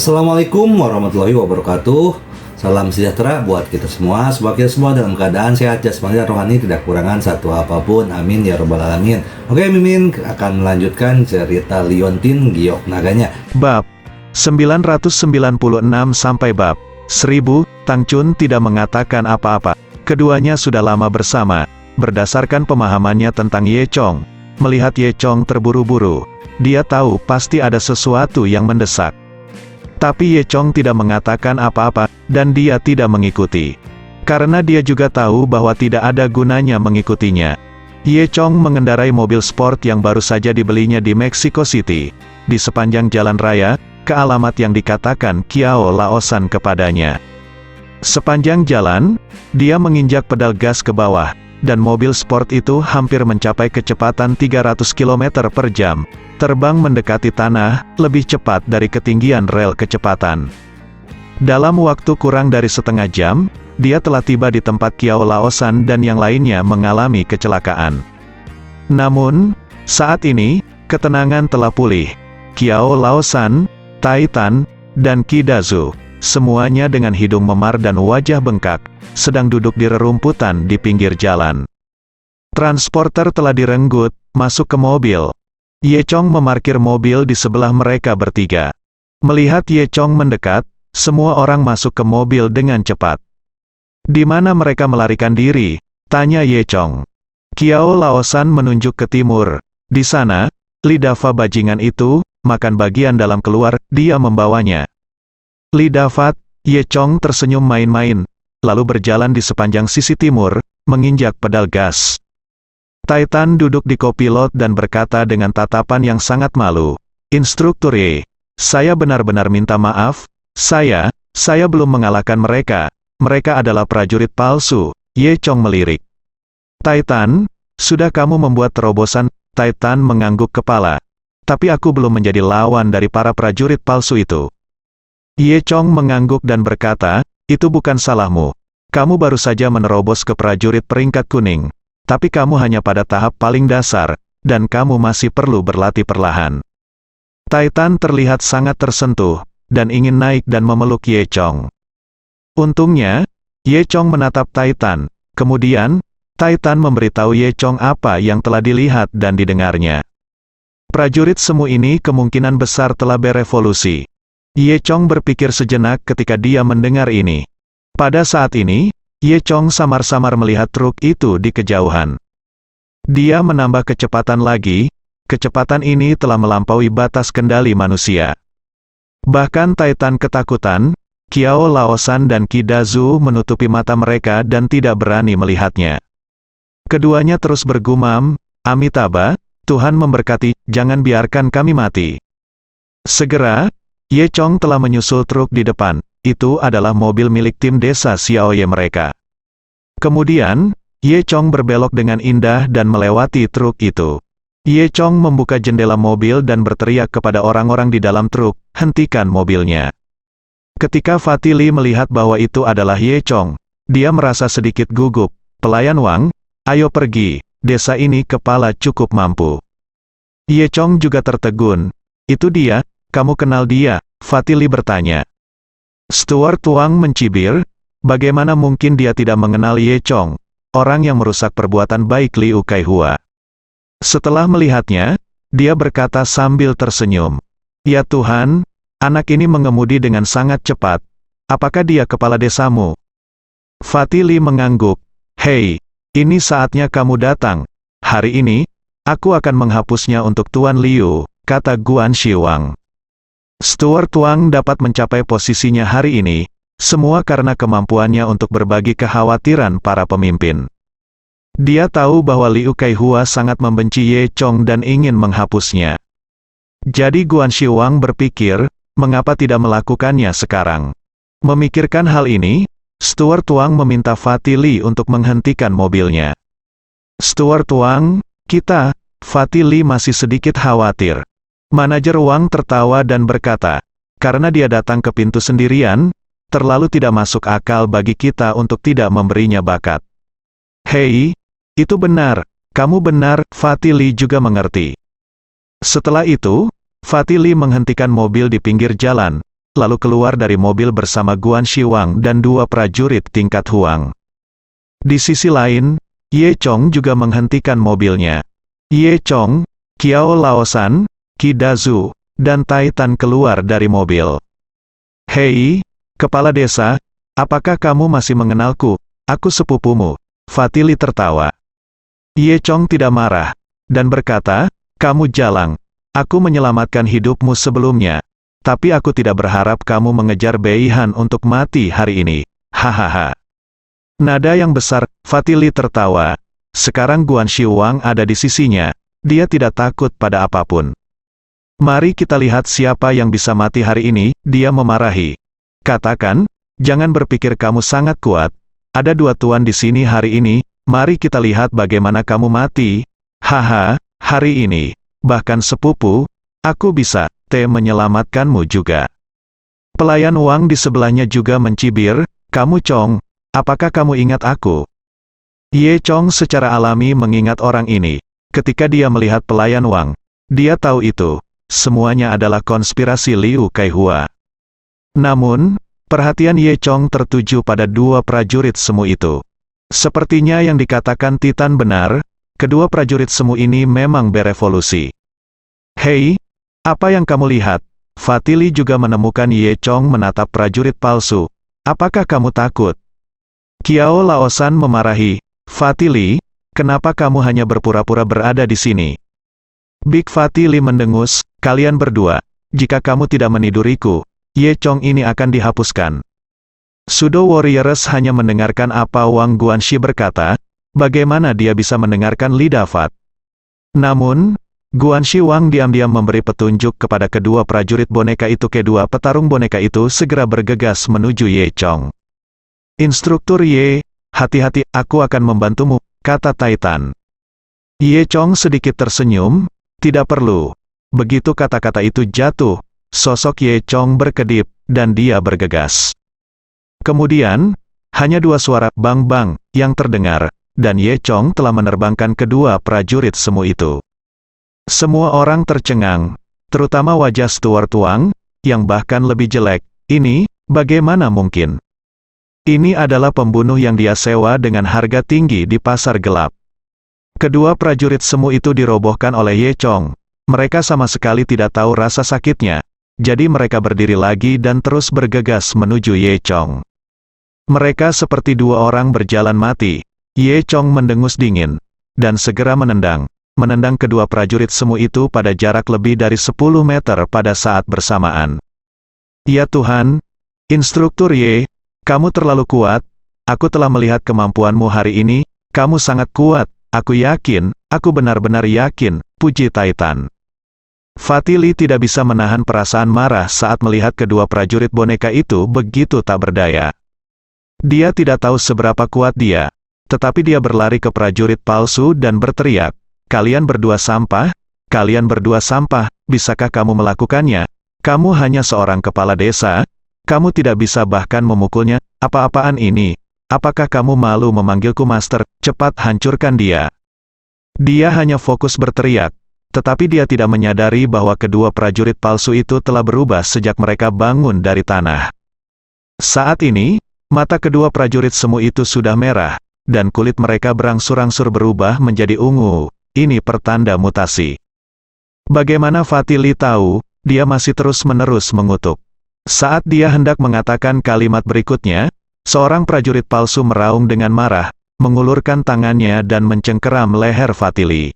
Assalamualaikum warahmatullahi wabarakatuh. Salam sejahtera buat kita semua. Semoga kita semua dalam keadaan sehat jasmani dan rohani, tidak kekurangan satu apapun. Amin ya robbal alamin. Oke, Mimin akan melanjutkan cerita Liontin Giok Naganya. Bab 996 sampai bab 1000, Tang Chun tidak mengatakan apa-apa. Keduanya sudah lama bersama. Berdasarkan pemahamannya tentang Ye Chong, melihat Ye Chong terburu-buru, dia tahu pasti ada sesuatu yang mendesak. Tapi Ye Chong tidak mengatakan apa-apa, dan dia tidak mengikuti. Karena dia juga tahu bahwa tidak ada gunanya mengikutinya. Ye Chong mengendarai mobil sport yang baru saja dibelinya di Mexico City. Di sepanjang jalan raya, ke alamat yang dikatakan Kiao Laosan kepadanya. Sepanjang jalan, dia menginjak pedal gas ke bawah, dan mobil sport itu hampir mencapai kecepatan 300 km per jam. Terbang mendekati tanah, lebih cepat dari ketinggian rel kecepatan. Dalam waktu kurang dari setengah jam, dia telah tiba di tempat Kiao Laosan dan yang lainnya mengalami kecelakaan. Namun, saat ini, ketenangan telah pulih. Kiao Laosan, Tai Tan, dan Qi Dazu, semuanya dengan hidung memar dan wajah bengkak, sedang duduk di rerumputan di pinggir jalan. Transporter telah direnggut, masuk ke mobil. Ye Chong memarkir mobil di sebelah mereka bertiga. Melihat Ye Chong mendekat, semua orang masuk ke mobil dengan cepat. Di mana mereka melarikan diri? Tanya Ye Chong. Kiao Laosan menunjuk ke timur. Di sana, Lidava bajingan itu, makan bagian dalam keluar, dia membawanya. Lidavat, Ye Chong tersenyum main-main, lalu berjalan di sepanjang sisi timur, menginjak pedal gas. Tai Tan duduk di kopilot dan berkata dengan tatapan yang sangat malu, "Instruktur Ye, saya benar-benar minta maaf, saya belum mengalahkan mereka, mereka adalah prajurit palsu." Ye Chong melirik. Tai Tan, sudah kamu membuat terobosan. Tai Tan mengangguk kepala. Tapi aku belum menjadi lawan dari para prajurit palsu itu. Ye Chong mengangguk dan berkata, itu bukan salahmu. Kamu baru saja menerobos ke prajurit peringkat kuning. Tapi kamu hanya pada tahap paling dasar, dan kamu masih perlu berlatih perlahan. Tai Tan terlihat sangat tersentuh, dan ingin naik dan memeluk Ye Chong. Untungnya, Ye Chong menatap Tai Tan, kemudian, Tai Tan memberitahu Ye Chong apa yang telah dilihat dan didengarnya. Prajurit semu ini kemungkinan besar telah berevolusi. Ye Chong berpikir sejenak ketika dia mendengar ini. Pada saat ini, Ye Chong samar-samar melihat truk itu di kejauhan. Dia menambah kecepatan lagi, kecepatan ini telah melampaui batas kendali manusia. Bahkan Tai Tan ketakutan, Kiao Laosan dan Qi Dazu menutupi mata mereka dan tidak berani melihatnya. Keduanya terus bergumam, Amitabha, Tuhan memberkati, jangan biarkan kami mati. Segera, Ye Chong telah menyusul truk di depan. Itu adalah mobil milik tim desa Xiaoye mereka. Kemudian, Ye Chong berbelok dengan indah dan melewati truk itu. Ye Chong membuka jendela mobil dan berteriak kepada orang-orang di dalam truk, hentikan mobilnya. Ketika Fatili melihat bahwa itu adalah Ye Chong, dia merasa sedikit gugup. Pelayan Wang, ayo pergi, desa ini kepala cukup mampu. Ye Chong juga tertegun. Itu dia, kamu kenal dia? Fatili bertanya. Stuart Wang mencibir, bagaimana mungkin dia tidak mengenal Ye Chong, orang yang merusak perbuatan baik Liu Kaihua. Setelah melihatnya, dia berkata sambil tersenyum, ya Tuhan, anak ini mengemudi dengan sangat cepat. Apakah dia kepala desamu? Fatili mengangguk, hei, ini saatnya kamu datang. Hari ini, aku akan menghapusnya untuk Tuan Liu, kata Guan Shiwang. Stuart Wang dapat mencapai posisinya hari ini, semua karena kemampuannya untuk berbagi kekhawatiran para pemimpin. Dia tahu bahwa Liu Kaihua sangat membenci Ye Chong dan ingin menghapusnya. Jadi Guan Shiwang berpikir, mengapa tidak melakukannya sekarang? Memikirkan hal ini, Stuart Wang meminta Fatili untuk menghentikan mobilnya. Stuart Wang, Fatili masih sedikit khawatir. Manajer Wang tertawa dan berkata, karena dia datang ke pintu sendirian, terlalu tidak masuk akal bagi kita untuk tidak memberinya bakat. Hei, itu benar, kamu benar, Fatili juga mengerti. Setelah itu, Fatili menghentikan mobil di pinggir jalan, lalu keluar dari mobil bersama Guan Shiwang dan dua prajurit tingkat Huang. Di sisi lain, Ye Chong juga menghentikan mobilnya. Ye Chong, Qiao Laosan, Qi Dazu, dan Tai Tan keluar dari mobil. "Hei, kepala desa, apakah kamu masih mengenalku? Aku sepupumu." Fatili tertawa. Ye Chong tidak marah, dan berkata, "Kamu jalang. Aku menyelamatkan hidupmu sebelumnya. Tapi aku tidak berharap kamu mengejar Bei Han untuk mati hari ini. Hahaha." Nada yang besar, Fatili tertawa. Sekarang Guan Shiwang ada di sisinya. Dia tidak takut pada apapun. "Mari kita lihat siapa yang bisa mati hari ini," dia memarahi. "Katakan, jangan berpikir kamu sangat kuat. Ada dua tuan di sini hari ini, mari kita lihat bagaimana kamu mati. Haha, hari ini, bahkan sepupu, aku bisa menyelamatkanmu juga." Pelayan Wang di sebelahnya juga mencibir, "Kamu Chong, apakah kamu ingat aku?" Ye Chong secara alami mengingat orang ini. Ketika dia melihat pelayan Wang, dia tahu itu semuanya adalah konspirasi Liu Kaihua. Namun, perhatian Ye Chong tertuju pada dua prajurit semu itu. Sepertinya yang dikatakan Titan benar, kedua prajurit semu ini memang berevolusi. "Hei, apa yang kamu lihat?" Fatili juga menemukan Ye Chong menatap prajurit palsu. "Apakah kamu takut?" Qiao Laosan memarahi, "Fatili, kenapa kamu hanya berpura-pura berada di sini?" Big Fatili mendengus, "Kalian berdua, jika kamu tidak meniduriku, Ye Chong ini akan dihapuskan." Pseudo Warriors hanya mendengarkan apa Wang Guanxi berkata, bagaimana dia bisa mendengarkan lidah Fat. Namun, Guanxi Wang diam-diam memberi petunjuk kepada kedua prajurit boneka itu. Kedua petarung boneka itu segera bergegas menuju Ye Chong. "Instruktur Ye, hati-hati, aku akan membantumu," kata Titan. Ye Chong sedikit tersenyum, "Tidak perlu." Begitu kata-kata itu jatuh, sosok Ye Chong berkedip, dan dia bergegas. Kemudian, hanya dua suara bang-bang yang terdengar, dan Ye Chong telah menerbangkan kedua prajurit semu itu. Semua orang tercengang, terutama wajah Stuart Wang, yang bahkan lebih jelek. Ini, bagaimana mungkin? Ini adalah pembunuh yang dia sewa dengan harga tinggi di pasar gelap. Kedua prajurit semu itu dirobohkan oleh Ye Chong. Mereka sama sekali tidak tahu rasa sakitnya. Jadi mereka berdiri lagi dan terus bergegas menuju Ye Chong. Mereka seperti dua orang berjalan mati. Ye Chong mendengus dingin, dan segera menendang kedua prajurit semu itu pada jarak lebih dari 10 meter pada saat bersamaan. "Ya Tuhan, Instruktur Ye, kamu terlalu kuat. Aku telah melihat kemampuanmu hari ini, kamu sangat kuat, aku yakin, aku benar-benar yakin," puji Titan. Fatili tidak bisa menahan perasaan marah saat melihat kedua prajurit boneka itu begitu tak berdaya. Dia tidak tahu seberapa kuat dia, tetapi dia berlari ke prajurit palsu dan berteriak, "Kalian berdua sampah, kalian berdua sampah, bisakah kamu melakukannya? Kamu hanya seorang kepala desa, kamu tidak bisa bahkan memukulnya, apa-apaan ini? Apakah kamu malu memanggilku master? Cepat hancurkan dia." Dia hanya fokus berteriak, tetapi dia tidak menyadari bahwa kedua prajurit palsu itu telah berubah sejak mereka bangun dari tanah. Saat ini, mata kedua prajurit semu itu sudah merah, dan kulit mereka berangsur-angsur berubah menjadi ungu. Ini pertanda mutasi. Bagaimana Fatili tahu? Dia masih terus-menerus mengutuk. Saat dia hendak mengatakan kalimat berikutnya, seorang prajurit palsu meraung dengan marah, mengulurkan tangannya dan mencengkeram leher Fatili.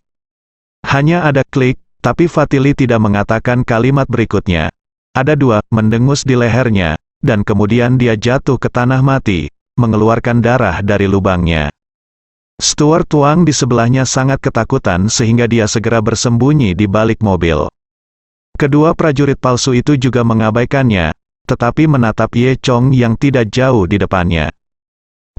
Hanya ada klik, tapi Fatili tidak mengatakan kalimat berikutnya. Ada dua, mendengus di lehernya, dan kemudian dia jatuh ke tanah mati, mengeluarkan darah dari lubangnya. Stuart Wang di sebelahnya sangat ketakutan sehingga dia segera bersembunyi di balik mobil. Kedua prajurit palsu itu juga mengabaikannya, tetapi menatap Ye Chong yang tidak jauh di depannya.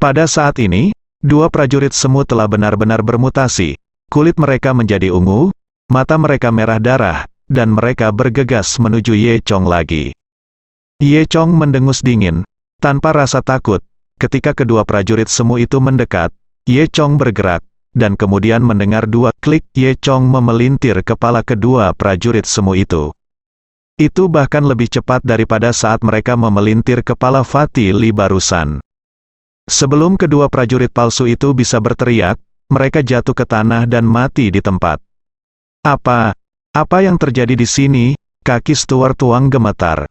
Pada saat ini, dua prajurit semu telah benar-benar bermutasi. Kulit mereka menjadi ungu, mata mereka merah darah, dan mereka bergegas menuju Ye Chong lagi. Ye Chong mendengus dingin, tanpa rasa takut. Ketika kedua prajurit semu itu mendekat, Ye Chong bergerak, dan kemudian mendengar dua klik. Ye Chong memelintir kepala kedua prajurit semu itu. Itu bahkan lebih cepat daripada saat mereka memelintir kepala Fatih Li barusan. Sebelum kedua prajurit palsu itu bisa berteriak, mereka jatuh ke tanah dan mati di tempat. Apa yang terjadi di sini? Kaki Stuart Wang gemetar.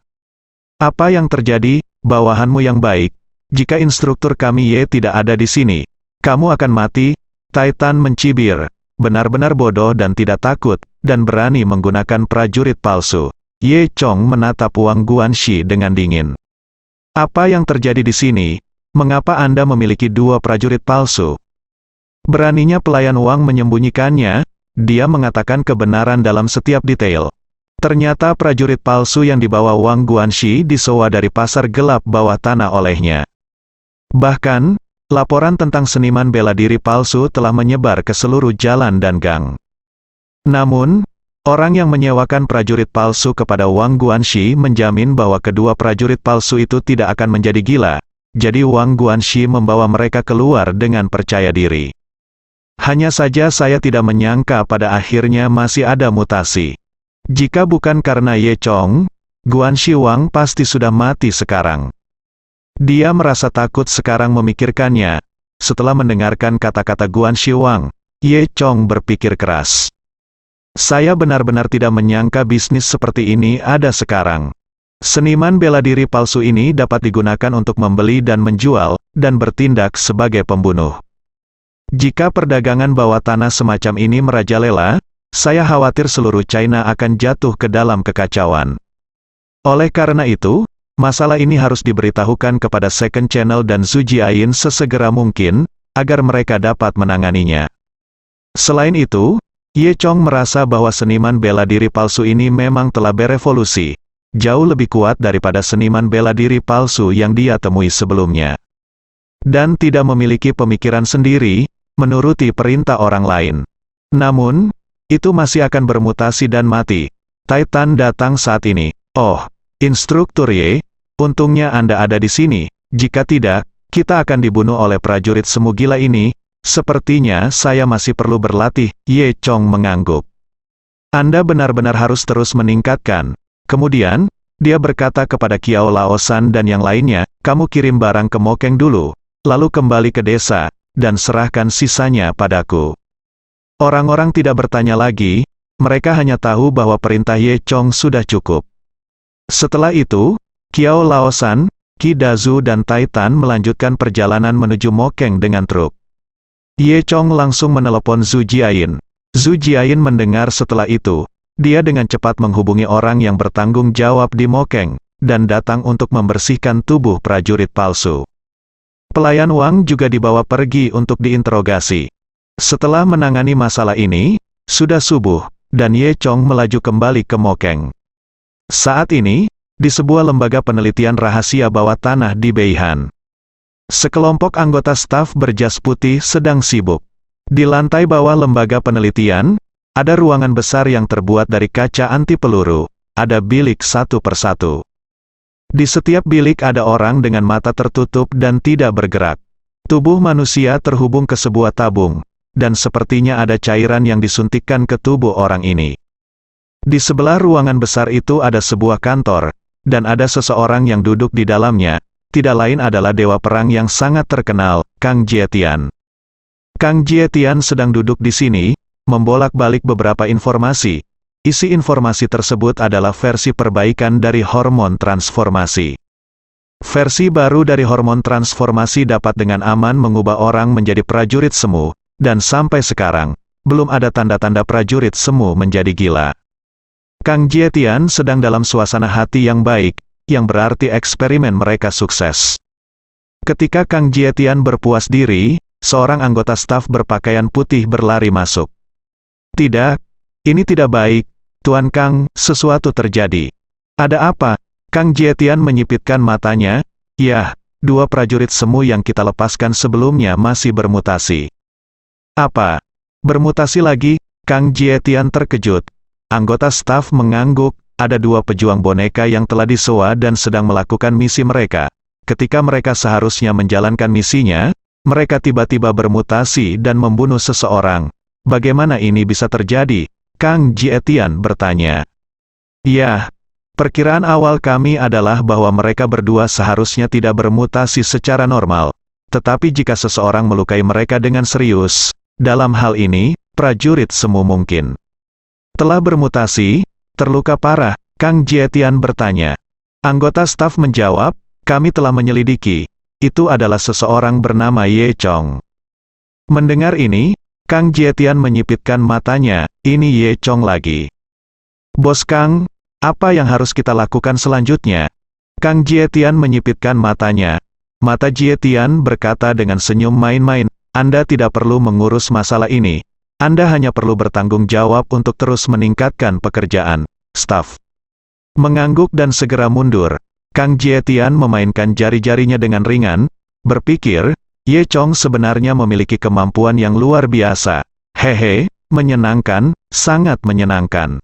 Apa yang terjadi, bawahanmu yang baik? Jika instruktur kami Ye tidak ada di sini, kamu akan mati. Titan mencibir, benar-benar bodoh dan tidak takut, dan berani menggunakan prajurit palsu. Ye Chong menatap Wang Guanxi dengan dingin. Apa yang terjadi di sini? Mengapa Anda memiliki dua prajurit palsu? Beraninya pelayan Wang menyembunyikannya, dia mengatakan kebenaran dalam setiap detail. Ternyata prajurit palsu yang dibawa Wang Guanxi disewa dari pasar gelap bawah tanah olehnya. Bahkan, laporan tentang seniman bela diri palsu telah menyebar ke seluruh jalan dan gang. Namun, orang yang menyewakan prajurit palsu kepada Wang Guanxi menjamin bahwa kedua prajurit palsu itu tidak akan menjadi gila. Jadi Wang Guanxi membawa mereka keluar dengan percaya diri. Hanya saja saya tidak menyangka pada akhirnya masih ada mutasi. Jika bukan karena Ye Chong, Guanxi Wang pasti sudah mati sekarang. Dia merasa takut sekarang memikirkannya. Setelah mendengarkan kata-kata Guanxi Wang, Ye Chong berpikir keras. Saya benar-benar tidak menyangka bisnis seperti ini ada sekarang. Seniman bela diri palsu ini dapat digunakan untuk membeli dan menjual, dan bertindak sebagai pembunuh. Jika perdagangan bawah tanah semacam ini merajalela, saya khawatir seluruh China akan jatuh ke dalam kekacauan. Oleh karena itu, masalah ini harus diberitahukan kepada Second Channel dan Zhu Jiayin sesegera mungkin, agar mereka dapat menanganinya. Selain itu, Ye Chong merasa bahwa seniman bela diri palsu ini memang telah berevolusi, jauh lebih kuat daripada seniman bela diri palsu yang dia temui sebelumnya. Dan tidak memiliki pemikiran sendiri, menuruti perintah orang lain. Namun, itu masih akan bermutasi dan mati. Titan datang saat ini. Oh, Instruktur Ye, untungnya Anda ada di sini. Jika tidak, kita akan dibunuh oleh prajurit semu gila ini. Sepertinya saya masih perlu berlatih. Ye Chong mengangguk. Anda benar-benar harus terus meningkatkan. Kemudian, dia berkata kepada Kiao Laosan dan yang lainnya, kamu kirim barang ke Mokeng dulu, lalu kembali ke desa, dan serahkan sisanya padaku. Orang-orang tidak bertanya lagi, mereka hanya tahu bahwa perintah Ye Chong sudah cukup. Setelah itu, Kiao Laosan, Qi Dazu dan Titan melanjutkan perjalanan menuju Mokeng dengan truk. Ye Chong langsung menelepon Zhu Jiayin. Zhu Jiayin mendengar setelah itu, dia dengan cepat menghubungi orang yang bertanggung jawab di Mokeng, dan datang untuk membersihkan tubuh prajurit palsu. Pelayan Wang juga dibawa pergi untuk diinterogasi. Setelah menangani masalah ini, sudah subuh, dan Ye Chong melaju kembali ke Mokeng. Saat ini, di sebuah lembaga penelitian rahasia bawah tanah di Beihan. Sekelompok anggota staf berjas putih sedang sibuk. Di lantai bawah lembaga penelitian, ada ruangan besar yang terbuat dari kaca anti peluru, ada bilik satu persatu. Di setiap bilik ada orang dengan mata tertutup dan tidak bergerak. Tubuh manusia terhubung ke sebuah tabung, dan sepertinya ada cairan yang disuntikkan ke tubuh orang ini. Di sebelah ruangan besar itu ada sebuah kantor, dan ada seseorang yang duduk di dalamnya, tidak lain adalah dewa perang yang sangat terkenal, Kang Jietian. Kang Jietian sedang duduk di sini, membolak-balik beberapa informasi. Isi informasi tersebut adalah versi perbaikan dari hormon transformasi. Versi baru dari hormon transformasi dapat dengan aman mengubah orang menjadi prajurit semu, dan sampai sekarang, belum ada tanda-tanda prajurit semu menjadi gila. Kang Jietian sedang dalam suasana hati yang baik, yang berarti eksperimen mereka sukses. Ketika Kang Jietian berpuas diri, seorang anggota staf berpakaian putih berlari masuk. Tidak, ini tidak baik, Tuan Kang, sesuatu terjadi. Ada apa? Kang Jietian menyipitkan matanya. Ya, dua prajurit semu yang kita lepaskan sebelumnya masih bermutasi. Apa? Bermutasi lagi? Kang Jietian terkejut. Anggota staf mengangguk, ada dua pejuang boneka yang telah disewa dan sedang melakukan misi mereka. Ketika mereka seharusnya menjalankan misinya, mereka tiba-tiba bermutasi dan membunuh seseorang. Bagaimana ini bisa terjadi? Kang Jietian bertanya. Ya, Perkiraan awal kami adalah bahwa mereka berdua seharusnya tidak bermutasi secara normal. Tetapi jika seseorang melukai mereka dengan serius, dalam hal ini, prajurit semu mungkin telah bermutasi, terluka parah, Kang Jietian bertanya. Anggota staf menjawab, kami telah menyelidiki. Itu adalah seseorang bernama Ye Chong. Mendengar ini, Kang Jietian menyipitkan matanya, ini Ye Chong lagi. Bos Kang, apa yang harus kita lakukan selanjutnya? Kang Jietian menyipitkan matanya. Mata Jietian berkata dengan senyum main-main, Anda tidak perlu mengurus masalah ini. Anda hanya perlu bertanggung jawab untuk terus meningkatkan pekerjaan staf. Mengangguk dan segera mundur, Kang Jietian memainkan jari-jarinya dengan ringan, berpikir, Ye Chong sebenarnya memiliki kemampuan yang luar biasa. Hehe, menyenangkan, sangat menyenangkan.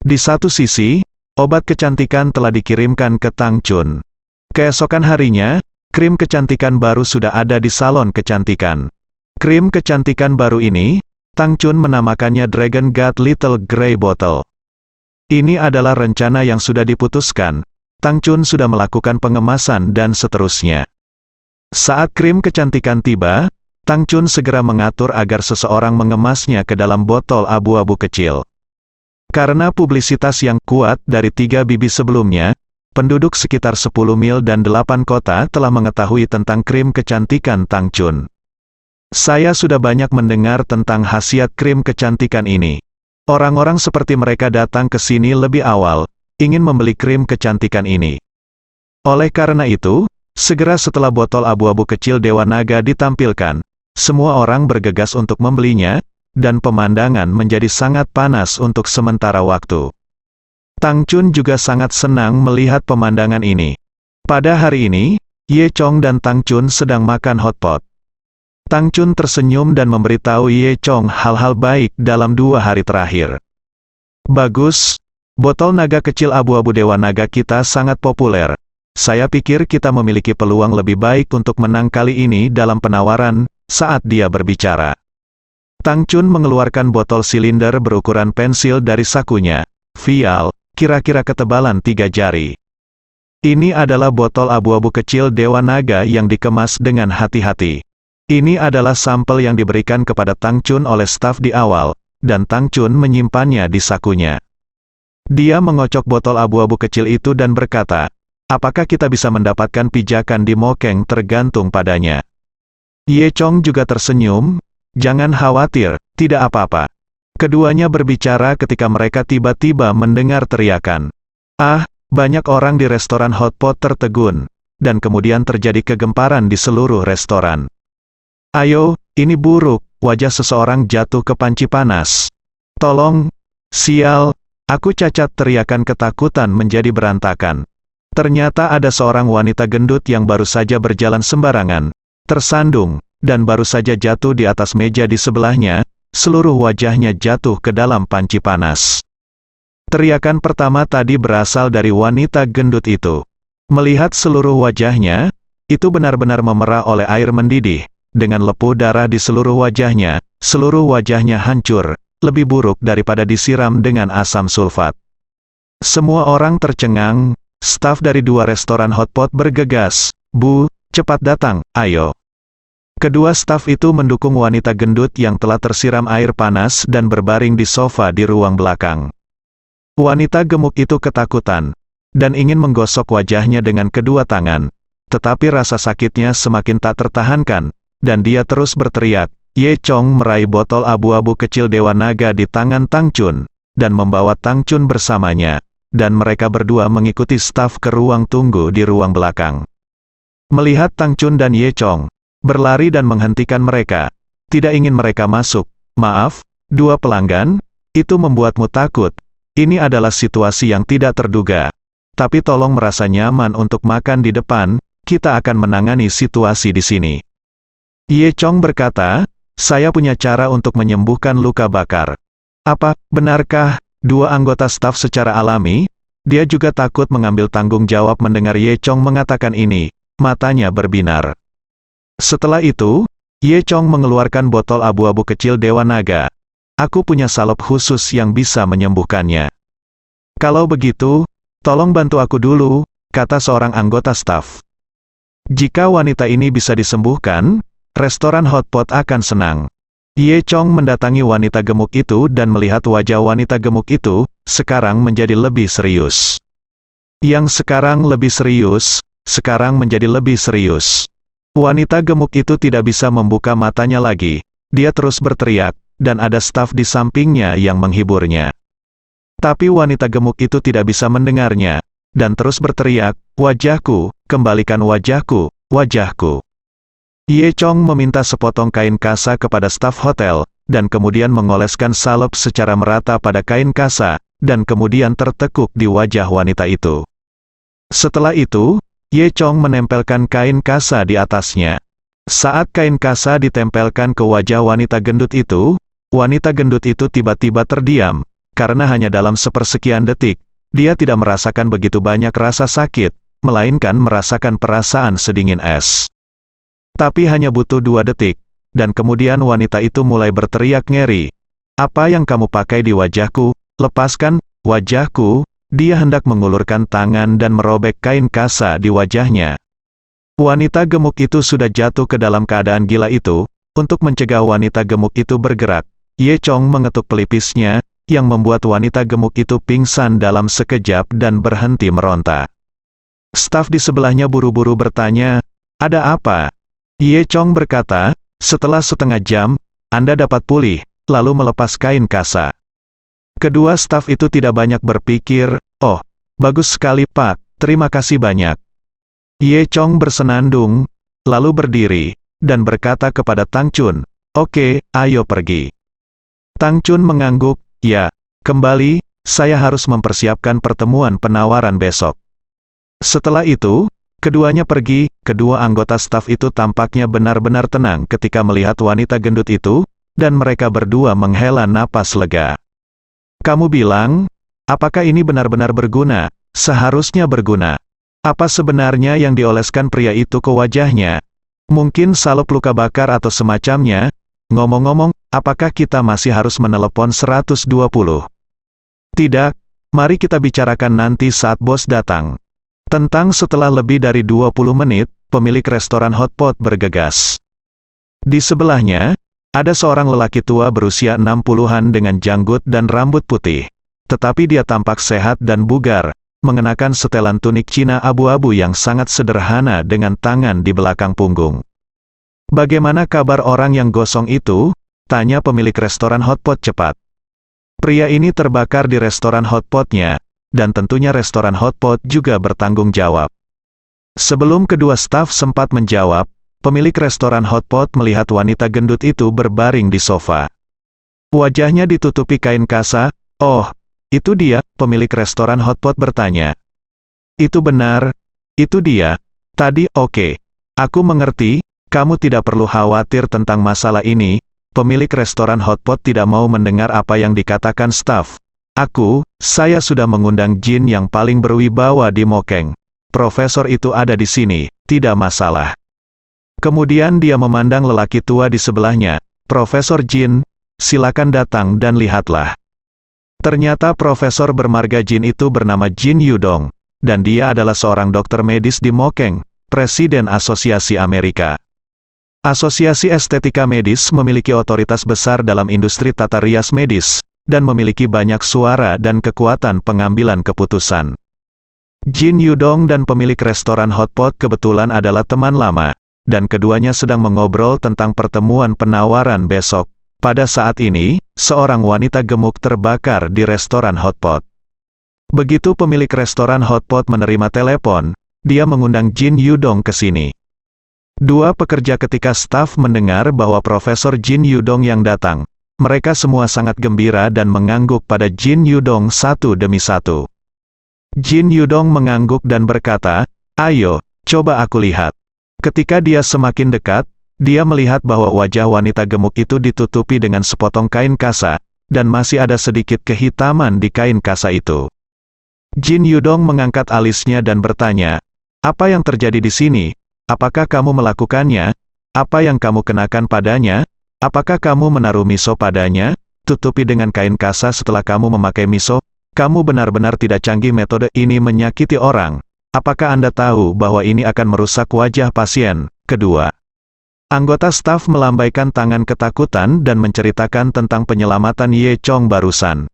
Di satu sisi, obat kecantikan telah dikirimkan ke Tang Chun. Keesokan harinya, krim kecantikan baru sudah ada di salon kecantikan. Krim kecantikan baru ini, Tang Chun menamakannya Dragon God Little Grey Bottle. Ini adalah rencana yang sudah diputuskan. Tang Chun sudah melakukan pengemasan dan seterusnya. Saat krim kecantikan tiba, Tang Chun segera mengatur agar seseorang mengemasnya ke dalam botol abu-abu kecil. Karena publisitas yang kuat dari 3 bibi sebelumnya, penduduk sekitar 10 mil dan 8 kota telah mengetahui tentang krim kecantikan Tang Chun. Saya sudah banyak mendengar tentang khasiat krim kecantikan ini. Orang-orang seperti mereka datang ke sini lebih awal, ingin membeli krim kecantikan ini. Oleh karena itu, segera setelah botol abu-abu kecil Dewa Naga ditampilkan, semua orang bergegas untuk membelinya, dan pemandangan menjadi sangat panas untuk sementara waktu. Tang Chun juga sangat senang melihat pemandangan ini. Pada hari ini, Ye Chong dan Tang Chun sedang makan hotpot. Tang Chun tersenyum dan memberitahu Ye Chong hal-hal baik dalam 2 hari terakhir. Bagus, botol naga kecil abu-abu Dewa Naga kita sangat populer. Saya pikir kita memiliki peluang lebih baik untuk menang kali ini dalam penawaran, saat dia berbicara. Tang Chun mengeluarkan botol silinder berukuran pensil dari sakunya. Vial, kira-kira ketebalan 3 jari. Ini adalah botol abu-abu kecil Dewa Naga yang dikemas dengan hati-hati. Ini adalah sampel yang diberikan kepada Tang Chun oleh staf di awal, dan Tang Chun menyimpannya di sakunya. Dia mengocok botol abu-abu kecil itu dan berkata, apakah kita bisa mendapatkan pijakan di Mokeng tergantung padanya. Ye Chong juga tersenyum, jangan khawatir, tidak apa-apa. Keduanya berbicara ketika mereka tiba-tiba mendengar teriakan. Ah, banyak orang di restoran hotpot tertegun, dan kemudian terjadi kegemparan di seluruh restoran. Ayo, ini buruk, wajah seseorang jatuh ke panci panas. Tolong, sial, aku cacat, teriakan ketakutan menjadi berantakan. Ternyata ada seorang wanita gendut yang baru saja berjalan sembarangan, tersandung, dan baru saja jatuh di atas meja di sebelahnya, seluruh wajahnya jatuh ke dalam panci panas. Teriakan pertama tadi berasal dari wanita gendut itu. Melihat seluruh wajahnya, itu benar-benar memerah oleh air mendidih, dengan lepuh darah di seluruh wajahnya hancur, lebih buruk daripada disiram dengan asam sulfat. Semua orang tercengang, staf dari 2 restoran hotpot bergegas, Bu, cepat datang, ayo. Kedua staf itu mendukung wanita gendut yang telah tersiram air panas dan berbaring di sofa di ruang belakang. Wanita gemuk itu ketakutan, dan ingin menggosok wajahnya dengan kedua tangan, tetapi rasa sakitnya semakin tak tertahankan, dan dia terus berteriak. Ye Chong meraih botol abu-abu kecil Dewa Naga di tangan Tang Chun, dan membawa Tang Chun bersamanya, dan mereka berdua mengikuti staf ke ruang tunggu di ruang belakang. Melihat Tang Chun dan Ye Chong berlari dan menghentikan mereka, tidak ingin mereka masuk. Maaf, 2 pelanggan, itu membuatmu takut. Ini adalah situasi yang tidak terduga. Tapi tolong merasa nyaman untuk makan di depan, kita akan menangani situasi di sini. Ye Chong berkata, saya punya cara untuk menyembuhkan luka bakar. Apa, benarkah? 2 anggota staf secara alami, dia juga takut mengambil tanggung jawab mendengar Ye Chong mengatakan ini, matanya berbinar. Setelah itu, Ye Chong mengeluarkan botol abu-abu kecil Dewa Naga. Aku punya salep khusus yang bisa menyembuhkannya. Kalau begitu, Tolong bantu aku dulu, kata seorang anggota staf. Jika wanita ini bisa disembuhkan, restoran hotpot akan senang. Ye Chong mendatangi wanita gemuk itu dan melihat wajah wanita gemuk itu, sekarang menjadi lebih serius. Yang sekarang lebih serius, sekarang menjadi lebih serius. Wanita gemuk itu tidak bisa membuka matanya lagi. Dia terus berteriak, dan ada staf di sampingnya yang menghiburnya. Tapi wanita gemuk itu tidak bisa mendengarnya, dan terus berteriak, "Wajahku, kembalikan wajahku, wajahku." Ye Chong meminta sepotong kain kasa kepada staf hotel, dan kemudian mengoleskan salep secara merata pada kain kasa, dan kemudian tertekuk di wajah wanita itu. Setelah itu, Ye Chong menempelkan kain kasa di atasnya. Saat kain kasa ditempelkan ke wajah wanita gendut itu tiba-tiba terdiam, karena hanya dalam sepersekian detik, dia tidak merasakan begitu banyak rasa sakit, melainkan merasakan perasaan sedingin es. Tapi hanya butuh 2 detik, dan kemudian wanita itu mulai berteriak ngeri. "Apa yang kamu pakai di wajahku? Lepaskan wajahku!" Dia hendak mengulurkan tangan dan merobek kain kasa di wajahnya. Wanita gemuk itu sudah jatuh ke dalam keadaan gila itu. Untuk mencegah wanita gemuk itu bergerak, Ye Chong mengetuk pelipisnya, yang membuat wanita gemuk itu pingsan dalam sekejap dan berhenti meronta. Staf di sebelahnya buru-buru bertanya, "Ada apa?" Ye Chong berkata, "Setelah setengah jam, Anda dapat pulih," lalu melepas kain kasa. Kedua staf itu tidak banyak berpikir, "Oh, bagus sekali Pak, terima kasih banyak." Ye Chong bersenandung, lalu berdiri, dan berkata kepada Tang Chun, "Oke, ayo pergi." Tang Chun mengangguk, "Ya, kembali, saya harus mempersiapkan pertemuan penawaran besok." Setelah itu, keduanya pergi. Kedua anggota staf itu tampaknya benar-benar tenang ketika melihat wanita gendut itu, dan mereka berdua menghela napas lega. "Kamu bilang, apakah ini benar-benar berguna?" "Seharusnya berguna." "Apa sebenarnya yang dioleskan pria itu ke wajahnya? Mungkin salep luka bakar atau semacamnya? Ngomong-ngomong, apakah kita masih harus menelepon 120? Tidak, mari kita bicarakan nanti saat bos datang." Setelah lebih dari 20 menit, pemilik restoran hotpot bergegas. Di sebelahnya, ada seorang lelaki tua berusia 60-an dengan janggut dan rambut putih. Tetapi dia tampak sehat dan bugar, mengenakan setelan tunik Cina abu-abu yang sangat sederhana dengan tangan di belakang punggung. "Bagaimana kabar orang yang gosong itu?" tanya pemilik restoran hotpot cepat. Pria ini terbakar di restoran hotpotnya, dan tentunya restoran hotpot juga bertanggung jawab. Sebelum kedua staf sempat menjawab, pemilik restoran hotpot melihat wanita gendut itu berbaring di sofa. Wajahnya ditutupi kain kasa. "Oh, itu dia?" pemilik restoran hotpot bertanya. "Itu benar, itu dia. Tadi, oke. Aku mengerti, kamu tidak perlu khawatir tentang masalah ini." Pemilik restoran hotpot tidak mau mendengar apa yang dikatakan staf. Saya sudah mengundang Jin yang paling berwibawa di Mokeng. Profesor itu ada di sini, tidak masalah. Kemudian dia memandang lelaki tua di sebelahnya. "Profesor Jin, silakan datang dan lihatlah." Ternyata profesor bermarga Jin itu bernama Jin Yudong, dan dia adalah seorang dokter medis di Mokeng, Presiden Asosiasi Amerika. Asosiasi Estetika Medis memiliki otoritas besar dalam industri tata rias medis, dan memiliki banyak suara dan kekuatan pengambilan keputusan. Jin Yudong dan pemilik restoran hotpot kebetulan adalah teman lama, dan keduanya sedang mengobrol tentang pertemuan penawaran besok. Pada saat ini, seorang wanita gemuk terbakar di restoran hotpot. Begitu pemilik restoran hotpot menerima telepon, dia mengundang Jin Yudong ke sini. Dua pekerja ketika staf mendengar bahwa Profesor Jin Yudong yang datang. Mereka semua sangat gembira dan mengangguk pada Jin Yudong satu demi satu. Jin Yudong mengangguk dan berkata, "Ayo, coba aku lihat." Ketika dia semakin dekat, dia melihat bahwa wajah wanita gemuk itu ditutupi dengan sepotong kain kasa, dan masih ada sedikit kehitaman di kain kasa itu. Jin Yudong mengangkat alisnya dan bertanya, "Apa yang terjadi di sini? Apakah kamu melakukannya? Apa yang kamu kenakan padanya? Apakah kamu menaruh miso padanya? Tutupi dengan kain kasa setelah kamu memakai miso?" kamu benar-benar tidak canggih. Metode ini menyakiti orang. Apakah Anda tahu bahwa ini akan merusak wajah pasien? Kedua. Anggota staf melambaikan tangan ketakutan dan menceritakan tentang penyelamatan Ye Chong barusan.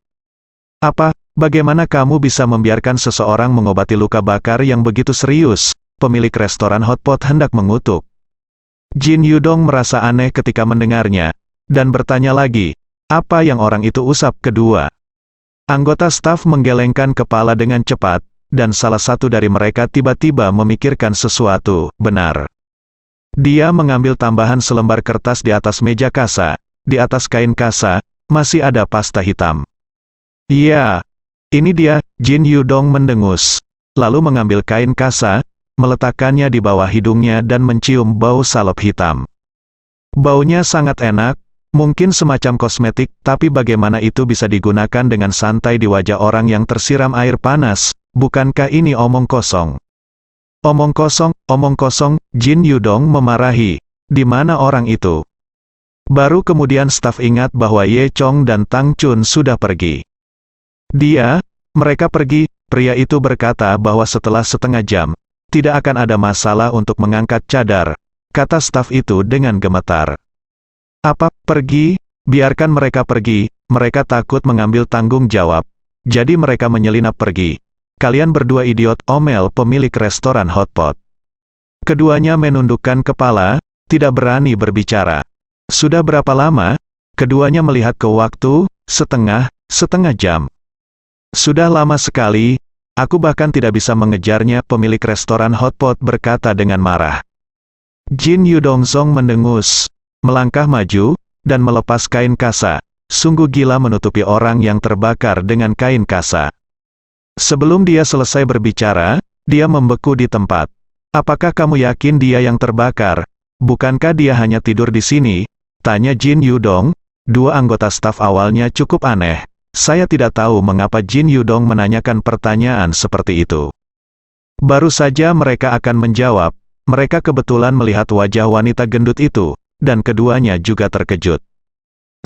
Apa? Bagaimana kamu bisa membiarkan seseorang mengobati luka bakar yang begitu serius? Pemilik restoran hotpot hendak mengutuk. Jin Yudong merasa aneh ketika mendengarnya, dan bertanya lagi, apa yang orang itu usap? Kedua. Anggota staf menggelengkan kepala dengan cepat, dan salah satu dari mereka tiba-tiba memikirkan sesuatu. Benar. Dia mengambil tambahan selembar kertas di atas meja kasa. Di atas kain kasa, masih ada pasta hitam. Iya, ini dia. Jin Yudong mendengus, lalu mengambil kain kasa, meletakkannya di bawah hidungnya dan mencium bau salep hitam. Baunya sangat enak, mungkin semacam kosmetik, tapi bagaimana itu bisa digunakan dengan santai di wajah orang yang tersiram air panas? Bukankah ini omong kosong? Omong kosong, Jin Yudong memarahi. Di mana orang itu? Baru kemudian staf ingat bahwa Ye Chong dan Tang Chun sudah pergi. Mereka pergi, pria itu berkata bahwa setelah setengah jam, tidak akan ada masalah untuk mengangkat cadar, kata staf itu dengan gemetar. Apa, pergi? Biarkan mereka pergi, mereka takut mengambil tanggung jawab. Jadi mereka menyelinap pergi. Kalian berdua idiot, omel pemilik restoran hotpot. Keduanya menundukkan kepala, tidak berani berbicara. Sudah berapa lama? Keduanya melihat ke waktu, setengah jam. Sudah lama sekali, aku bahkan tidak bisa mengejarnya, pemilik restoran hotpot berkata dengan marah. Jin Yudongzong mendengus, melangkah maju, dan melepas kain kasa. Sungguh gila menutupi orang yang terbakar dengan kain kasa. Sebelum dia selesai berbicara, dia membeku di tempat. Apakah kamu yakin dia yang terbakar? Bukankah dia hanya tidur di sini? Tanya Jin Yudong. Dua anggota staf awalnya cukup aneh. Saya tidak tahu mengapa Jin Yudong menanyakan pertanyaan seperti itu. Baru saja mereka akan menjawab, mereka kebetulan melihat wajah wanita gendut itu, dan keduanya juga terkejut.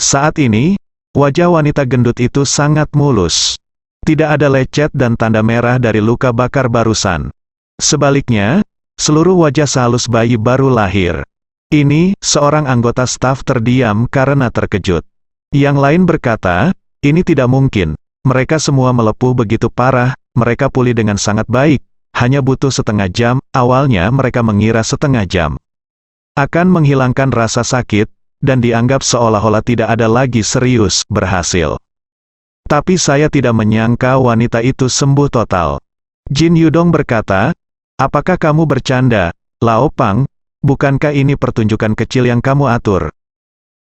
Saat ini, wajah wanita gendut itu sangat mulus. Tidak ada lecet dan tanda merah dari luka bakar barusan. Sebaliknya, seluruh wajah sehalus bayi baru lahir. Ini, seorang anggota staf terdiam karena terkejut. Yang lain berkata, ini tidak mungkin. Mereka semua melepuh begitu parah, mereka pulih dengan sangat baik. Hanya butuh setengah jam, awalnya mereka mengira setengah jam akan menghilangkan rasa sakit, dan dianggap seolah-olah tidak ada lagi serius, berhasil. Tapi saya tidak menyangka wanita itu sembuh total. Jin Yudong berkata, apakah kamu bercanda, Lao Pang? Bukankah ini pertunjukan kecil yang kamu atur?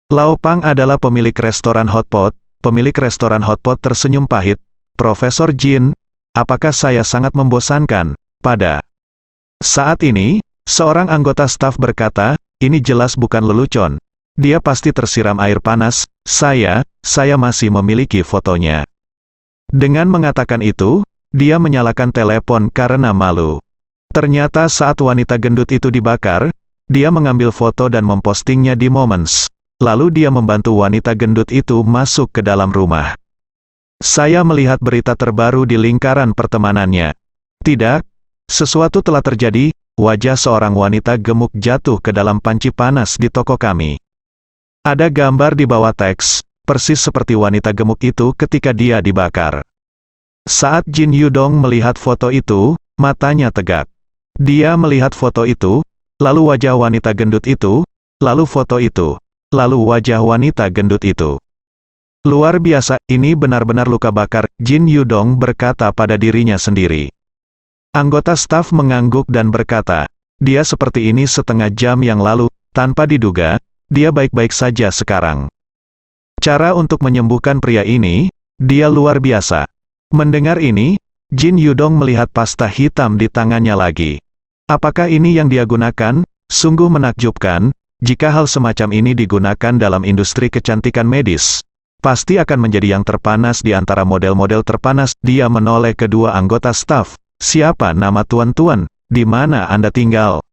Lao Pang adalah pemilik restoran hotpot. Pemilik restoran hotpot tersenyum pahit. Profesor Jin, apakah saya sangat membosankan? Pada saat ini, seorang anggota staf berkata, ini jelas bukan lelucon. Dia pasti tersiram air panas. Saya masih memiliki fotonya. Dengan mengatakan itu, dia menyalakan telepon karena malu. Ternyata saat wanita gendut itu dibakar, dia mengambil foto dan mempostingnya di Moments. Lalu dia membantu wanita gendut itu masuk ke dalam rumah. Saya melihat berita terbaru di lingkaran pertemanannya. Tidak, sesuatu telah terjadi. Wajah seorang wanita gemuk jatuh ke dalam panci panas di toko kami. Ada gambar di bawah teks, persis seperti wanita gemuk itu ketika dia dibakar. Saat Jin Yudong melihat foto itu, matanya tegak. Dia melihat foto itu, lalu wajah wanita gendut itu, lalu foto itu. Lalu wajah wanita gendut itu. Luar biasa, ini benar-benar luka bakar, Jin Yudong berkata pada dirinya sendiri. Anggota staf mengangguk dan berkata, dia seperti ini setengah jam yang lalu, tanpa diduga, dia baik-baik saja sekarang. Cara untuk menyembuhkan pria ini, dia luar biasa. Mendengar ini, Jin Yudong melihat pasta hitam di tangannya lagi. Apakah ini yang dia gunakan? Sungguh menakjubkan. Jika hal semacam ini digunakan dalam industri kecantikan medis, pasti akan menjadi yang terpanas di antara model-model terpanas. Dia menoleh kedua anggota staf. Siapa nama tuan-tuan? Di mana Anda tinggal?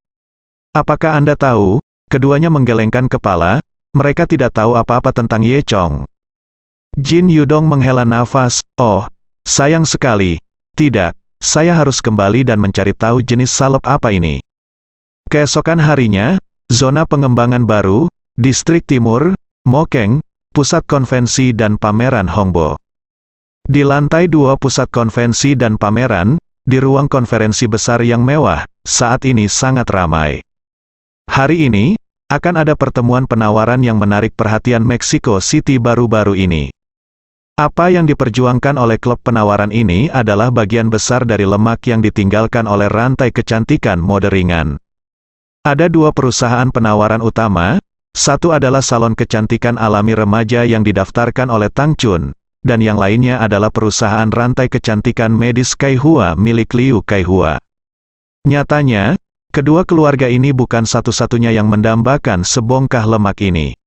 Apakah Anda tahu? Keduanya menggelengkan kepala. Mereka tidak tahu apa-apa tentang Ye Chong. Jin Yudong menghela nafas. Oh, Sayang sekali. Tidak, saya harus kembali dan mencari tahu jenis salep apa ini. Keesokan harinya, zona pengembangan baru, Distrik Timur, Mokeng, Pusat Konvensi dan Pameran Hongbo. Di lantai 2 Pusat Konvensi dan Pameran, di ruang konferensi besar yang mewah, saat ini sangat ramai. Hari ini, akan ada pertemuan penawaran yang menarik perhatian Mexico City baru-baru ini. Apa yang diperjuangkan oleh klub penawaran ini adalah bagian besar dari lemak yang ditinggalkan oleh rantai kecantikan mode ringan. Ada 2 perusahaan penawaran utama, satu adalah salon kecantikan alami remaja yang didaftarkan oleh Tang Chun, dan yang lainnya adalah perusahaan rantai kecantikan medis Kaihua milik Liu Kaihua. Nyatanya, kedua keluarga ini bukan satu-satunya yang mendambakan sebongkah lemak ini.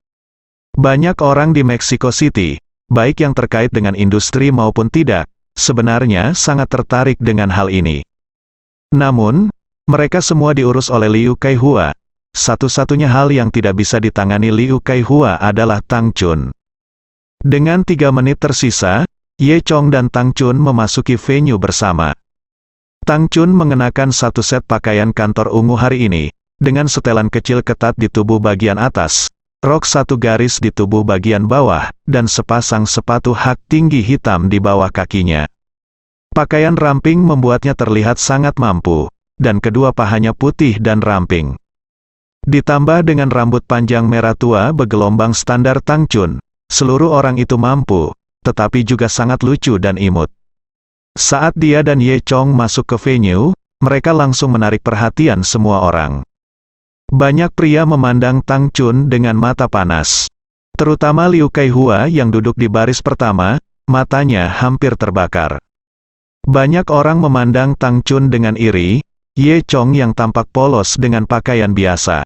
Banyak orang di Mexico City, baik yang terkait dengan industri maupun tidak, sebenarnya sangat tertarik dengan hal ini. Namun, mereka semua diurus oleh Liu Kaihua. Satu-satunya hal yang tidak bisa ditangani Liu Kaihua adalah Tang Chun. Dengan 3 menit tersisa, Ye Chong dan Tang Chun memasuki venue bersama. Tang Chun mengenakan satu set pakaian kantor ungu hari ini, dengan setelan kecil ketat di tubuh bagian atas, rok 1 garis di tubuh bagian bawah, dan sepasang sepatu hak tinggi hitam di bawah kakinya. Pakaian ramping membuatnya terlihat sangat mampu, dan kedua pahanya putih dan ramping. Ditambah dengan rambut panjang merah tua bergelombang standar Tang Chun, seluruh orang itu mampu, tetapi juga sangat lucu dan imut. Saat dia dan Ye Chong masuk ke venue, mereka langsung menarik perhatian semua orang. Banyak pria memandang Tang Chun dengan mata panas. Terutama Liu Kaihua yang duduk di baris pertama, matanya hampir terbakar. Banyak orang memandang Tang Chun dengan iri, Ye Chong yang tampak polos dengan pakaian biasa.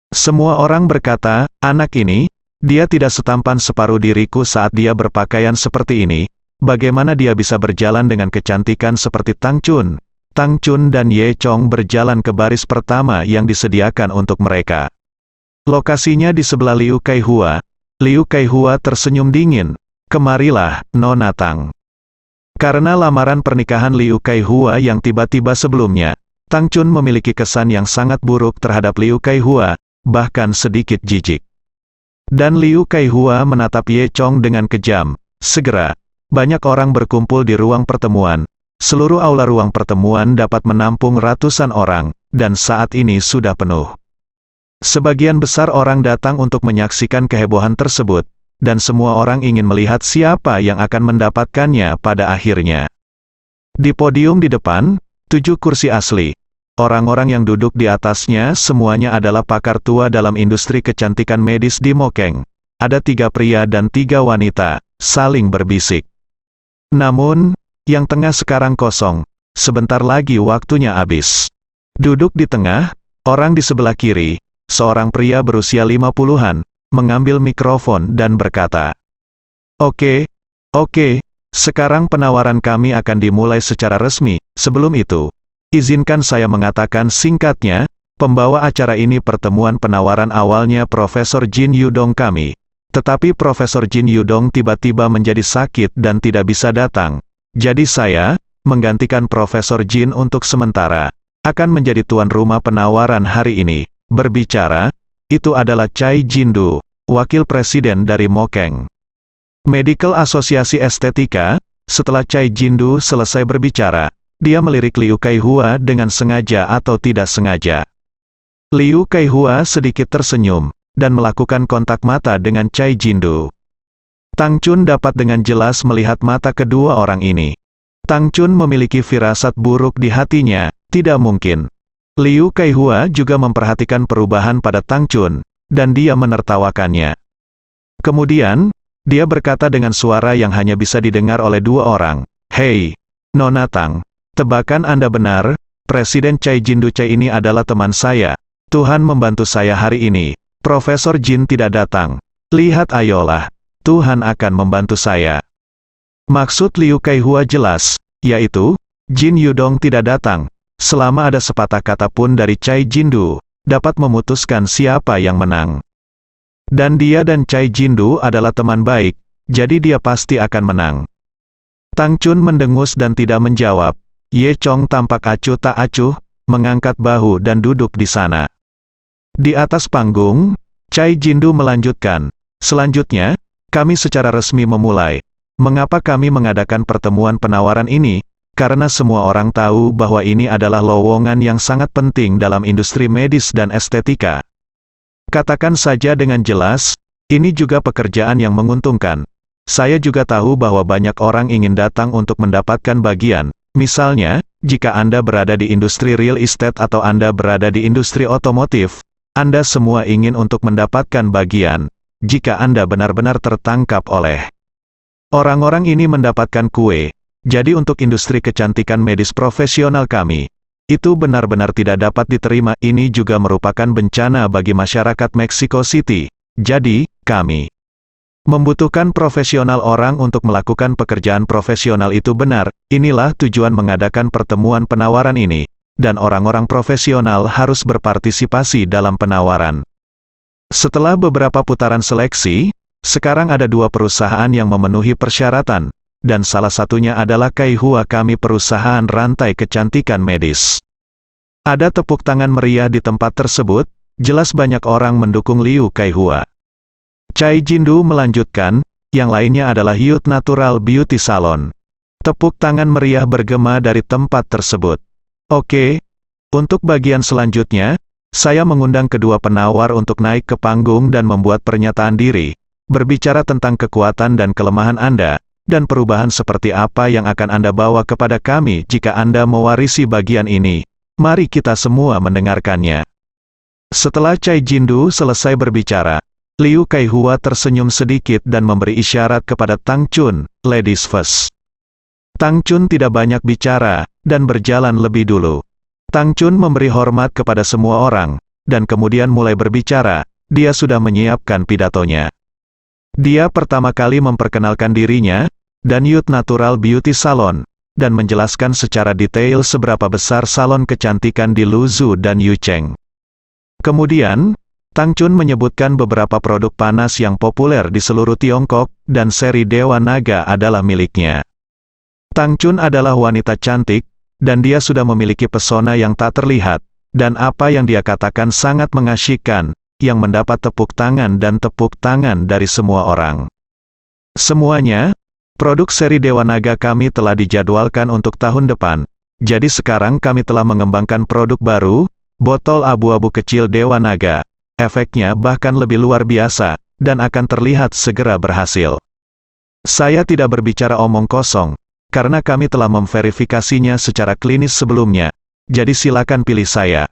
Semua orang berkata, anak ini, dia tidak setampan separuh diriku saat dia berpakaian seperti ini, bagaimana dia bisa berjalan dengan kecantikan seperti Tang Chun? Tang Chun dan Ye Chong berjalan ke baris pertama yang disediakan untuk mereka. Lokasinya di sebelah Liu Kaihua. Liu Kaihua tersenyum dingin. Kemarilah, Nona Tang. Karena lamaran pernikahan Liu Kaihua yang tiba-tiba sebelumnya, Tang Chun memiliki kesan yang sangat buruk terhadap Liu Kaihua, bahkan sedikit jijik. Dan Liu Kaihua menatap Ye Chong dengan kejam. Segera, banyak orang berkumpul di ruang pertemuan. Seluruh aula ruang pertemuan dapat menampung ratusan orang, dan saat ini sudah penuh. Sebagian besar orang datang untuk menyaksikan kehebohan tersebut, dan semua orang ingin melihat siapa yang akan mendapatkannya pada akhirnya. Di podium di depan, 7 kursi asli. Orang-orang yang duduk di atasnya semuanya adalah pakar tua dalam industri kecantikan medis di Mokeng. Ada 3 pria dan 3 wanita, saling berbisik. Namun, yang tengah sekarang kosong, sebentar lagi waktunya habis. Duduk di tengah, orang di sebelah kiri, seorang pria berusia 50-an, mengambil mikrofon dan berkata, Oke, sekarang penawaran kami akan dimulai secara resmi. Sebelum itu, izinkan saya mengatakan singkatnya, pembawa acara ini pertemuan penawaran awalnya Profesor Jin Yudong kami. Tetapi Profesor Jin Yudong tiba-tiba menjadi sakit dan tidak bisa datang. Jadi saya, menggantikan Profesor Jin untuk sementara, akan menjadi tuan rumah penawaran hari ini. Berbicara, itu adalah Cai Jindu, wakil presiden dari Mokeng Medical Asosiasi Estetika. Setelah Cai Jindu selesai berbicara, dia melirik Liu Kaihua dengan sengaja atau tidak sengaja. Liu Kaihua sedikit tersenyum, dan melakukan kontak mata dengan Cai Jindu. Tang Chun dapat dengan jelas melihat mata kedua orang ini. Tang Chun memiliki firasat buruk di hatinya, tidak mungkin. Liu Kaihua juga memperhatikan perubahan pada Tang Chun, dan dia menertawakannya. Kemudian, dia berkata dengan suara yang hanya bisa didengar oleh 2 orang, Hei, Nona Tang, tebakan Anda benar, Presiden Cai Jindu Cai ini adalah teman saya. Tuhan membantu saya hari ini. Profesor Jin tidak datang. Lihat ayolah. Tuhan akan membantu saya. Maksud Liu Kaihua jelas, yaitu, Jin Yudong tidak datang. Selama ada sepatah kata pun dari Cai Jindu, dapat memutuskan siapa yang menang. Dan dia dan Cai Jindu adalah teman baik, jadi dia pasti akan menang. Tang Chun mendengus dan tidak menjawab. Ye Chong tampak acuh tak acuh, mengangkat bahu dan duduk di sana. Di atas panggung, Cai Jindu melanjutkan. Selanjutnya, kami secara resmi memulai. Mengapa kami mengadakan pertemuan penawaran ini? Karena semua orang tahu bahwa ini adalah lowongan yang sangat penting dalam industri medis dan estetika. Katakan saja dengan jelas, ini juga pekerjaan yang menguntungkan. Saya juga tahu bahwa banyak orang ingin datang untuk mendapatkan bagian. Misalnya, jika Anda berada di industri real estate atau Anda berada di industri otomotif, Anda semua ingin untuk mendapatkan bagian. Jika Anda benar-benar tertangkap oleh orang-orang ini mendapatkan kue. Jadi untuk industri kecantikan medis profesional kami, itu benar-benar tidak dapat diterima. Ini juga merupakan bencana bagi masyarakat Mexico City. Jadi, kami membutuhkan profesional orang untuk melakukan pekerjaan profesional itu benar. Inilah tujuan mengadakan pertemuan penawaran ini, dan orang-orang profesional harus berpartisipasi dalam penawaran. Setelah beberapa putaran seleksi, sekarang ada 2 perusahaan yang memenuhi persyaratan, dan salah satunya adalah Kaihua, kami perusahaan rantai kecantikan medis. Ada tepuk tangan meriah di tempat tersebut, jelas banyak orang mendukung Liu Kaihua. Cai Jindu melanjutkan, yang lainnya adalah Youth Natural Beauty Salon. Tepuk tangan meriah bergema dari tempat tersebut. Oke, untuk bagian selanjutnya, saya mengundang kedua penawar untuk naik ke panggung dan membuat pernyataan diri, berbicara tentang kekuatan dan kelemahan Anda, dan perubahan seperti apa yang akan Anda bawa kepada kami jika Anda mewarisi bagian ini. Mari kita semua mendengarkannya. Setelah Cai Jindu selesai berbicara, Liu Kaihua tersenyum sedikit dan memberi isyarat kepada Tang Chun, ladies first. Tang Chun tidak banyak bicara, dan berjalan lebih dulu. Tang Chun memberi hormat kepada semua orang, dan kemudian mulai berbicara. Dia sudah menyiapkan pidatonya. Dia pertama kali memperkenalkan dirinya, dan Youth Natural Beauty Salon, dan menjelaskan secara detail seberapa besar salon kecantikan di Luzhu dan Yucheng. Kemudian, Tang Chun menyebutkan beberapa produk panas yang populer di seluruh Tiongkok, dan seri Dewa Naga adalah miliknya. Tang Chun adalah wanita cantik, dan dia sudah memiliki pesona yang tak terlihat, dan apa yang dia katakan sangat mengasyikkan, yang mendapat tepuk tangan dan tepuk tangan dari semua orang. Semuanya, produk seri Dewa Naga kami telah dijadwalkan untuk tahun depan, jadi sekarang kami telah mengembangkan produk baru, botol abu-abu kecil Dewa Naga. Efeknya bahkan lebih luar biasa, dan akan terlihat segera berhasil. Saya tidak berbicara omong kosong, karena kami telah memverifikasinya secara klinis sebelumnya, jadi silakan pilih saya.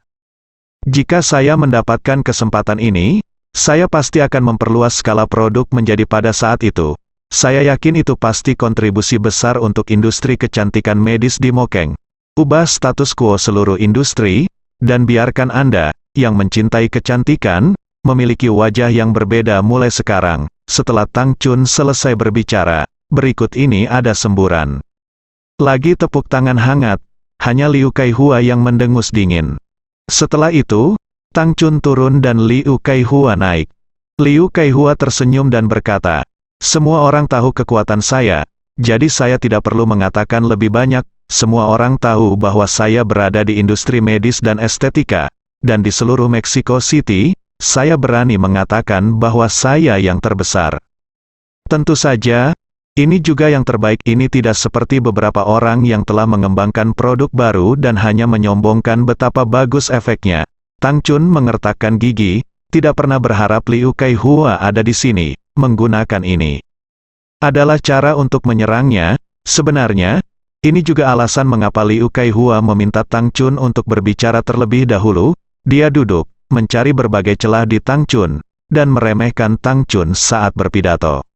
Jika saya mendapatkan kesempatan ini, saya pasti akan memperluas skala produk menjadi pada saat itu. Saya yakin itu pasti kontribusi besar untuk industri kecantikan medis di Mokeng. Ubah status quo seluruh industri, dan biarkan Anda yang mencintai kecantikan, memiliki wajah yang berbeda mulai sekarang. Setelah Tang Chun selesai berbicara, berikut ini ada semburan. Lagi tepuk tangan hangat, hanya Liu Kaihua yang mendengus dingin. Setelah itu, Tang Chun turun dan Liu Kaihua naik. Liu Kaihua tersenyum dan berkata, semua orang tahu kekuatan saya, jadi saya tidak perlu mengatakan lebih banyak. Semua orang tahu bahwa saya berada di industri medis dan estetika. Dan di seluruh Mexico City, saya berani mengatakan bahwa saya yang terbesar. Tentu saja, ini juga yang terbaik. Ini tidak seperti beberapa orang yang telah mengembangkan produk baru dan hanya menyombongkan betapa bagus efeknya. Tang Chun mengertakkan gigi, tidak pernah berharap Liu Kaihua ada di sini. Menggunakan ini adalah cara untuk menyerangnya. Sebenarnya, ini juga alasan mengapa Liu Kaihua meminta Tang Chun untuk berbicara terlebih dahulu. Dia duduk, mencari berbagai celah di Tang Chun, dan meremehkan Tang Chun saat berpidato.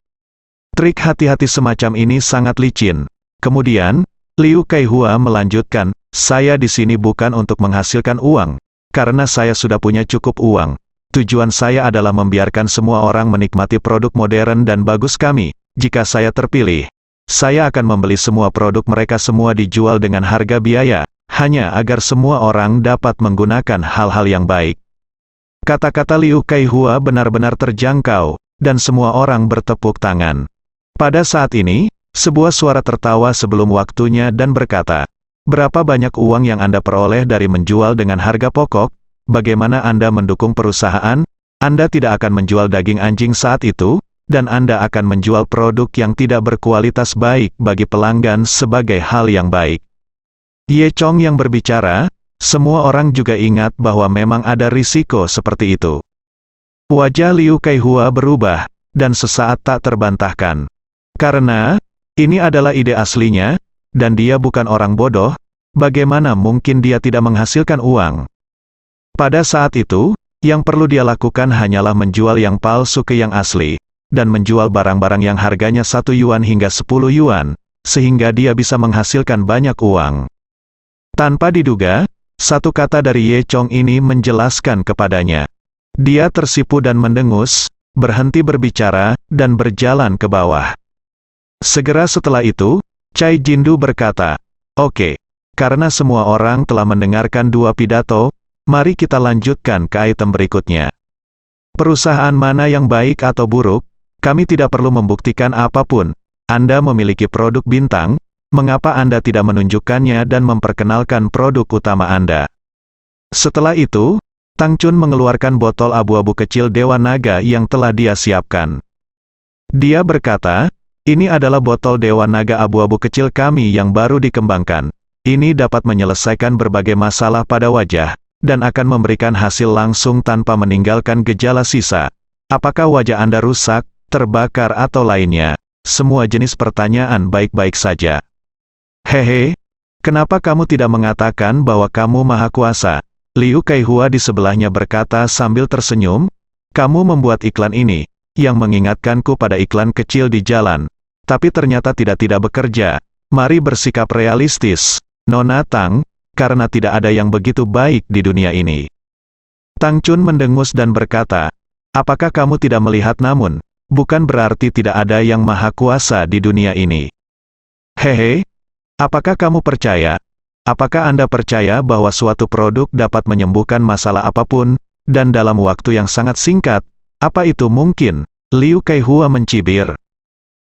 Trik hati-hati semacam ini sangat licin. Kemudian, Liu Kaihua melanjutkan, saya di sini bukan untuk menghasilkan uang, karena saya sudah punya cukup uang. Tujuan saya adalah membiarkan semua orang menikmati produk modern dan bagus kami. Jika saya terpilih, saya akan membeli semua produk mereka, semua dijual dengan harga biaya, hanya agar semua orang dapat menggunakan hal-hal yang baik. Kata-kata Liu Kaihua benar-benar terjangkau, dan semua orang bertepuk tangan. Pada saat ini, Sebuah suara tertawa sebelum waktunya dan berkata, "Berapa banyak uang yang Anda peroleh dari menjual dengan harga pokok? Bagaimana Anda mendukung perusahaan? Anda tidak akan menjual daging anjing saat itu, dan Anda akan menjual produk yang tidak berkualitas baik bagi pelanggan sebagai hal yang baik." Ye Chong yang berbicara, semua orang juga ingat bahwa memang ada risiko seperti itu. Wajah Liu Kaihua berubah, dan sesaat tak terbantahkan. Karena, ini adalah ide aslinya, dan dia bukan orang bodoh, bagaimana mungkin dia tidak menghasilkan uang? Pada saat itu, yang perlu dia lakukan hanyalah menjual yang palsu ke yang asli, dan menjual barang-barang yang harganya 1 yuan hingga 10 yuan, sehingga dia bisa menghasilkan banyak uang. Tanpa diduga, satu kata dari Ye Chong ini menjelaskan kepadanya. Dia tersipu dan mendengus, berhenti berbicara, dan berjalan ke bawah. Segera setelah itu, Cai Jindu berkata, "Oke, karena semua orang telah mendengarkan 2 pidato, mari kita lanjutkan ke item berikutnya. Perusahaan mana yang baik atau buruk, kami tidak perlu membuktikan apapun. Anda memiliki produk bintang, mengapa Anda tidak menunjukkannya dan memperkenalkan produk utama Anda?" Setelah itu, Tang Chun mengeluarkan botol abu-abu kecil Dewa Naga yang telah dia siapkan. Dia berkata, "Ini adalah botol Dewa Naga abu-abu kecil kami yang baru dikembangkan. Ini dapat menyelesaikan berbagai masalah pada wajah, dan akan memberikan hasil langsung tanpa meninggalkan gejala sisa. Apakah wajah Anda rusak, terbakar atau lainnya? Semua jenis pertanyaan baik-baik saja. Hehe, kenapa kamu tidak mengatakan bahwa kamu maha kuasa?" Liu Kaihua di sebelahnya berkata sambil tersenyum, "Kamu membuat iklan ini, yang mengingatkanku pada iklan kecil di jalan, tapi ternyata tidak bekerja. Mari bersikap realistis, Nona Tang, karena tidak ada yang begitu baik di dunia ini." Tang Chun mendengus dan berkata, "Apakah kamu tidak melihat namun, bukan berarti tidak ada yang maha kuasa di dunia ini. Hehe, apakah kamu percaya? Apakah Anda percaya bahwa suatu produk dapat menyembuhkan masalah apapun, dan dalam waktu yang sangat singkat? Apa itu mungkin?" Liu Kaihua mencibir.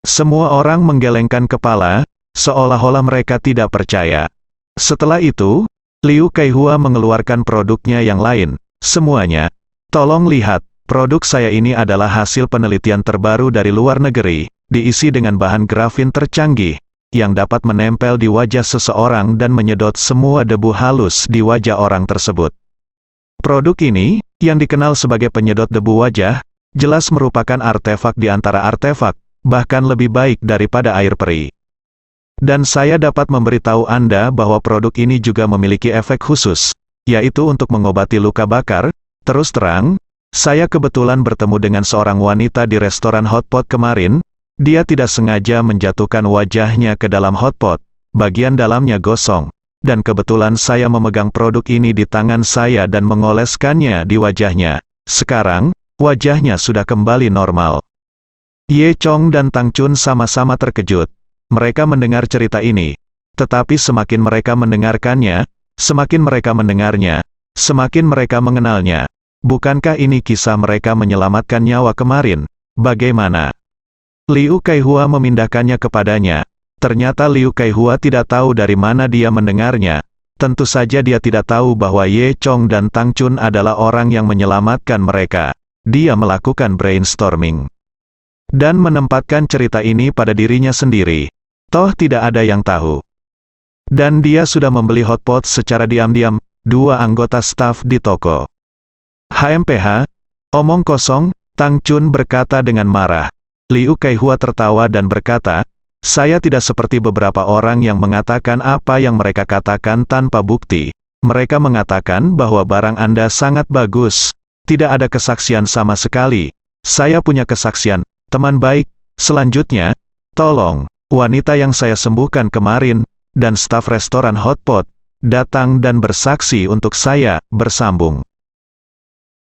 Semua orang menggelengkan kepala, seolah-olah mereka tidak percaya. Setelah itu, Liu Kaihua mengeluarkan produknya yang lain. "Semuanya, tolong lihat, produk saya ini adalah hasil penelitian terbaru dari luar negeri, diisi dengan bahan grafin tercanggih, yang dapat menempel di wajah seseorang dan menyedot semua debu halus di wajah orang tersebut. Produk ini, yang dikenal sebagai penyedot debu wajah, jelas merupakan artefak di antara artefak, bahkan lebih baik daripada air peri. Dan saya dapat memberitahu Anda bahwa produk ini juga memiliki efek khusus, yaitu untuk mengobati luka bakar. Terus terang, saya kebetulan bertemu dengan seorang wanita di restoran hotpot kemarin. Dia tidak sengaja menjatuhkan wajahnya ke dalam hotpot, bagian dalamnya gosong, dan kebetulan saya memegang produk ini di tangan saya dan mengoleskannya di wajahnya. Sekarang, wajahnya sudah kembali normal." Ye Chong dan Tang Chun sama-sama terkejut. Mereka mendengar cerita ini, tetapi semakin mereka mendengarkannya, semakin mereka mendengarnya, semakin mereka mengenalnya. Bukankah ini kisah mereka menyelamatkan nyawa kemarin? Bagaimana? Liu Kaihua memindahkannya kepadanya. Ternyata Liu Kaihua tidak tahu dari mana dia mendengarnya. Tentu saja dia tidak tahu bahwa Ye Chong dan Tang Chun adalah orang yang menyelamatkan mereka. Dia melakukan brainstorming dan menempatkan cerita ini pada dirinya sendiri. Toh tidak ada yang tahu. Dan dia sudah membeli hotpot secara diam-diam, 2 anggota staf di toko. "HMPH, omong kosong," Tang Chun berkata dengan marah. Liu Kaihua tertawa dan berkata, "Saya tidak seperti beberapa orang yang mengatakan apa yang mereka katakan tanpa bukti. Mereka mengatakan bahwa barang Anda sangat bagus. Tidak ada kesaksian sama sekali. Saya punya kesaksian, teman baik. Selanjutnya, tolong, wanita yang saya sembuhkan kemarin, dan staf restoran hotpot, datang dan bersaksi untuk saya," bersambung.